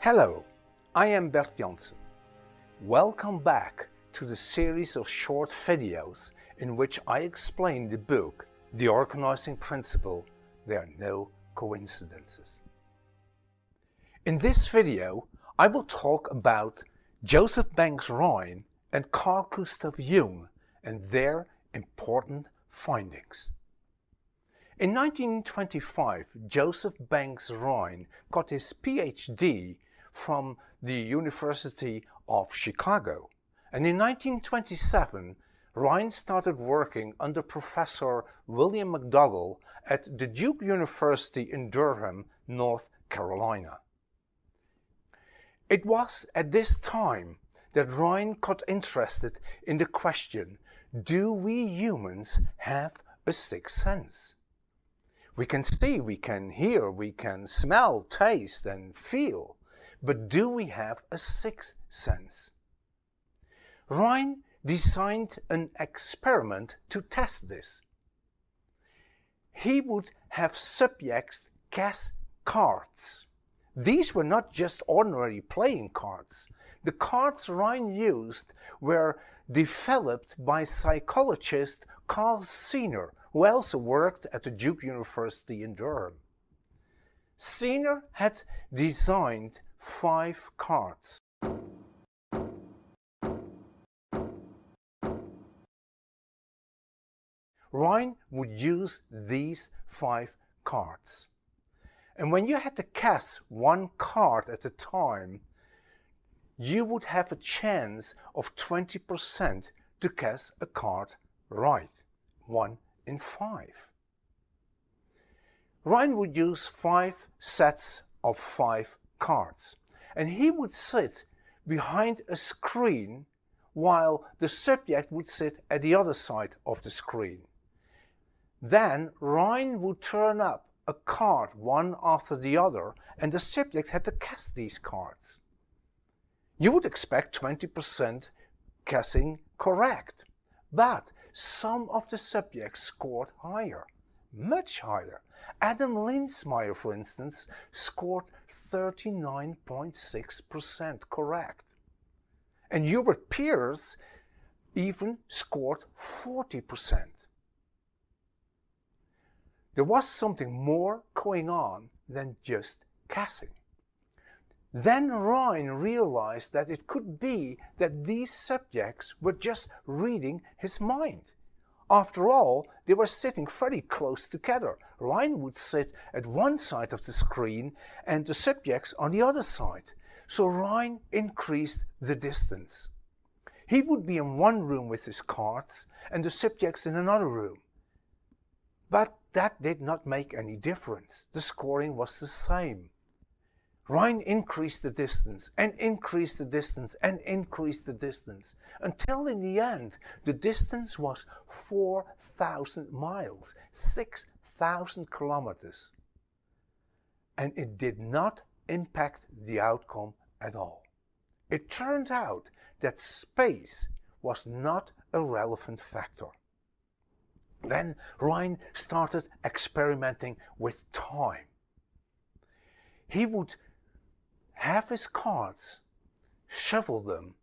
Hello, I am Bert Janssen. Welcome back to the series of short videos in which I explain the book The Organizing Principle, There Are No Coincidences. In this video I will talk about Joseph Banks Rhine and Carl Gustav Jung and their important findings. In 1925, Joseph Banks Rhine got his PhD from the University of Chicago, and in 1927 Rhine started working under Professor William McDougall at the Duke University in Durham, North Carolina. It was at this time that Rhine got interested in the question, do we humans have a sixth sense? We can see, we can hear, we can smell, taste and feel, but do we have a sixth sense? Rhine designed an experiment to test this. He would have subjects guess cards. These were not just ordinary playing cards. The cards Rhine used were developed by psychologist Carl Gustav, who also worked at the Duke University in Durham. Gustav had designed 5 cards. Rhine would use these 5 cards. And when you had to guess one card at a time, you would have a chance of 20% to guess a card right, 1 in 5. Rhine would use 5 sets of 5 cards, and he would sit behind a screen while the subject would sit at the other side of the screen. Then Rhine would turn up a card one after the other, and the subject had to guess these cards. You would expect 20% guessing correct, but some of the subjects scored higher, much higher. Adam Linsmeyer, for instance, scored 39.6% correct. And Hubert Pearce even scored 40%. There was something more going on than just guessing. Then Rhine realized that it could be that these subjects were just reading his mind. After all, they were sitting very close together. Rhine would sit at one side of the screen and the subjects on the other side. So Rhine increased the distance. He would be in one room with his cards and the subjects in another room. But that did not make any difference. The scoring was the same. Rhine increased the distance and increased the distance and increased the distance until in the end the distance was 4,000 miles, 6,000 kilometers. And it did not impact the outcome at all. It turned out that space was not a relevant factor. Then Rhine started experimenting with time. He would have his cards, shuffle them,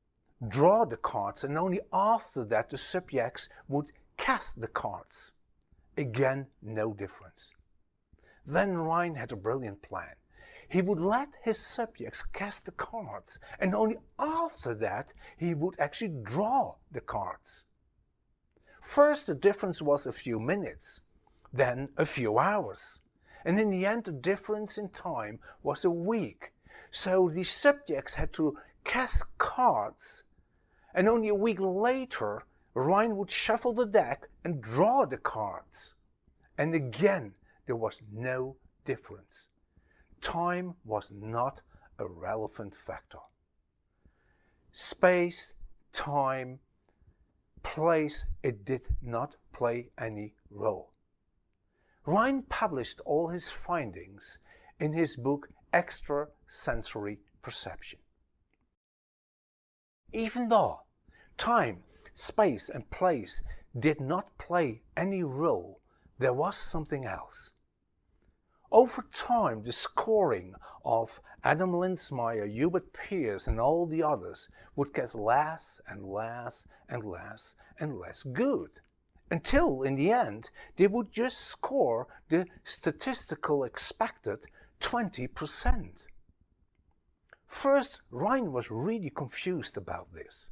draw the cards, and only after that the subjects would cast the cards. Again, no difference. Then Rhine had a brilliant plan. He would let his subjects cast the cards, and only after that he would actually draw the cards. First the difference was a few minutes, then a few hours, and in the end the difference in time was a week. So the subjects had to cast cards, and only a week later Rhine would shuffle the deck and draw the cards. And again there was no difference. Time was not a relevant factor. Space, time, place, it did not play any role. Rhine published all his findings in his book Extrasensory Perception. Even though time, space and place did not play any role, there was something else. Over time, the scoring of Adam Lindsmeyer, Hubert Pearce and all the others would get less and less and less and less good, until in the end they would just score the statistical expected 20%. First, Rhine was really confused about this.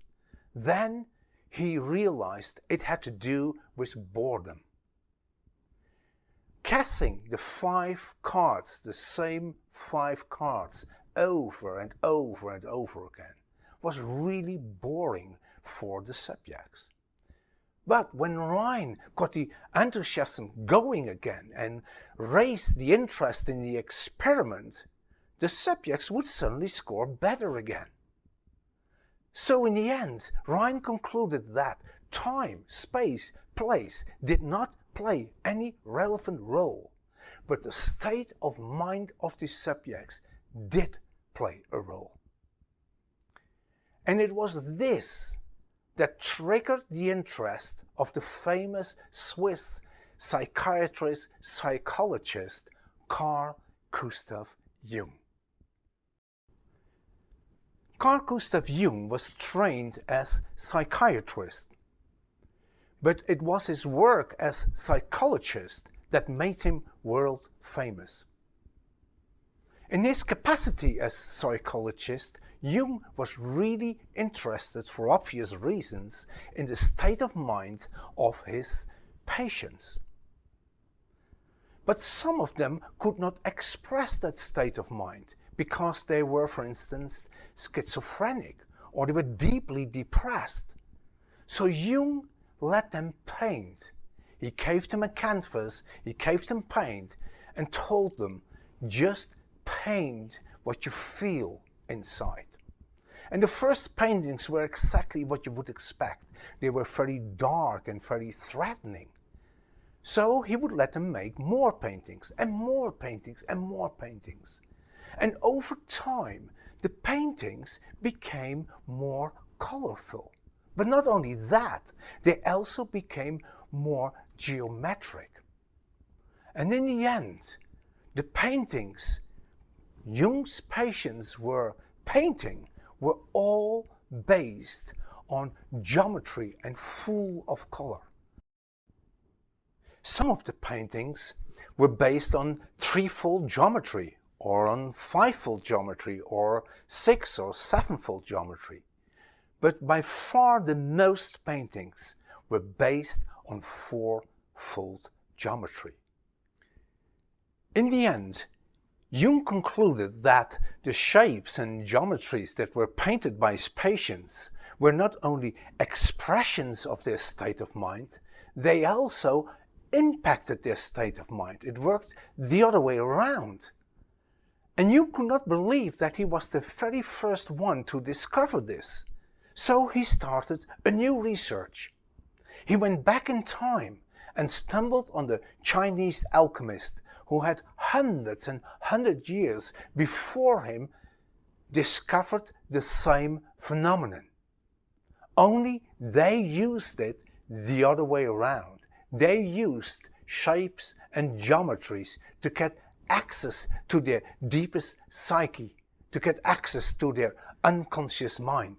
Then he realized it had to do with boredom. Casting the 5 cards, the same 5 cards, over and over and over again, was really boring for the subjects. But when Rhine got the enthusiasm going again and raised the interest in the experiment, the subjects would suddenly score better again. So in the end, Rhine concluded that time, space, place did not play any relevant role, but the state of mind of the subjects did play a role. And it was this that triggered the interest of the famous Swiss psychiatrist, psychologist Carl Gustav Jung. Carl Gustav Jung was trained as psychiatrist, but it was his work as psychologist that made him world famous. In his capacity as psychologist, Jung was really interested, for obvious reasons, in the state of mind of his patients. But some of them could not express that state of mind because they were, for instance, schizophrenic, or they were deeply depressed. So Jung let them paint. He gave them a canvas, he gave them paint, and told them, just paint what you feel inside. And the first paintings were exactly what you would expect. They were very dark and very threatening. So he would let them make more paintings and more paintings and more paintings. And over time, the paintings became more colorful. But not only that, they also became more geometric. And in the end, the paintings Jung's patients were painting were all based on geometry and full of color. Some of the paintings were based on 3-fold geometry, or on 5-fold geometry, or 6 or 7-fold geometry. But by far the most paintings were based on 4-fold geometry. In the end, Jung concluded that the shapes and geometries that were painted by his patients were not only expressions of their state of mind, they also impacted their state of mind. It worked the other way around. And Jung could not believe that he was the very first one to discover this. So he started a new research. He went back in time and stumbled on the Chinese alchemist who had hundreds and hundred years before him discovered the same phenomenon. Only they used it the other way around. They used shapes and geometries to get access to their deepest psyche, to get access to their unconscious mind.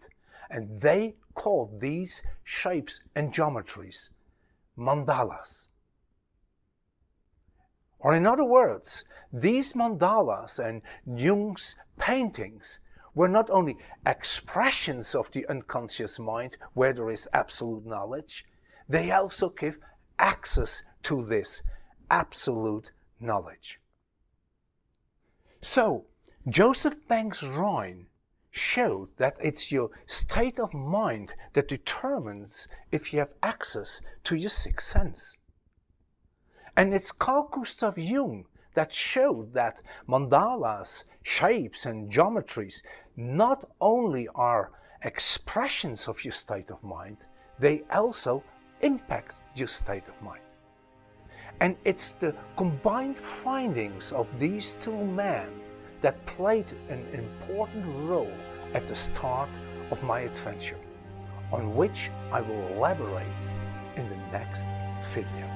And they called these shapes and geometries mandalas. Or in other words, these mandalas and Jung's paintings were not only expressions of the unconscious mind where there is absolute knowledge, they also give access to this absolute knowledge. So, Joseph Banks Rhine showed that it's your state of mind that determines if you have access to your sixth sense. And it's Carl Gustav Jung that showed that mandalas, shapes and geometries not only are expressions of your state of mind, they also impact your state of mind. And it's the combined findings of these two men that played an important role at the start of my adventure, on which I will elaborate in the next video.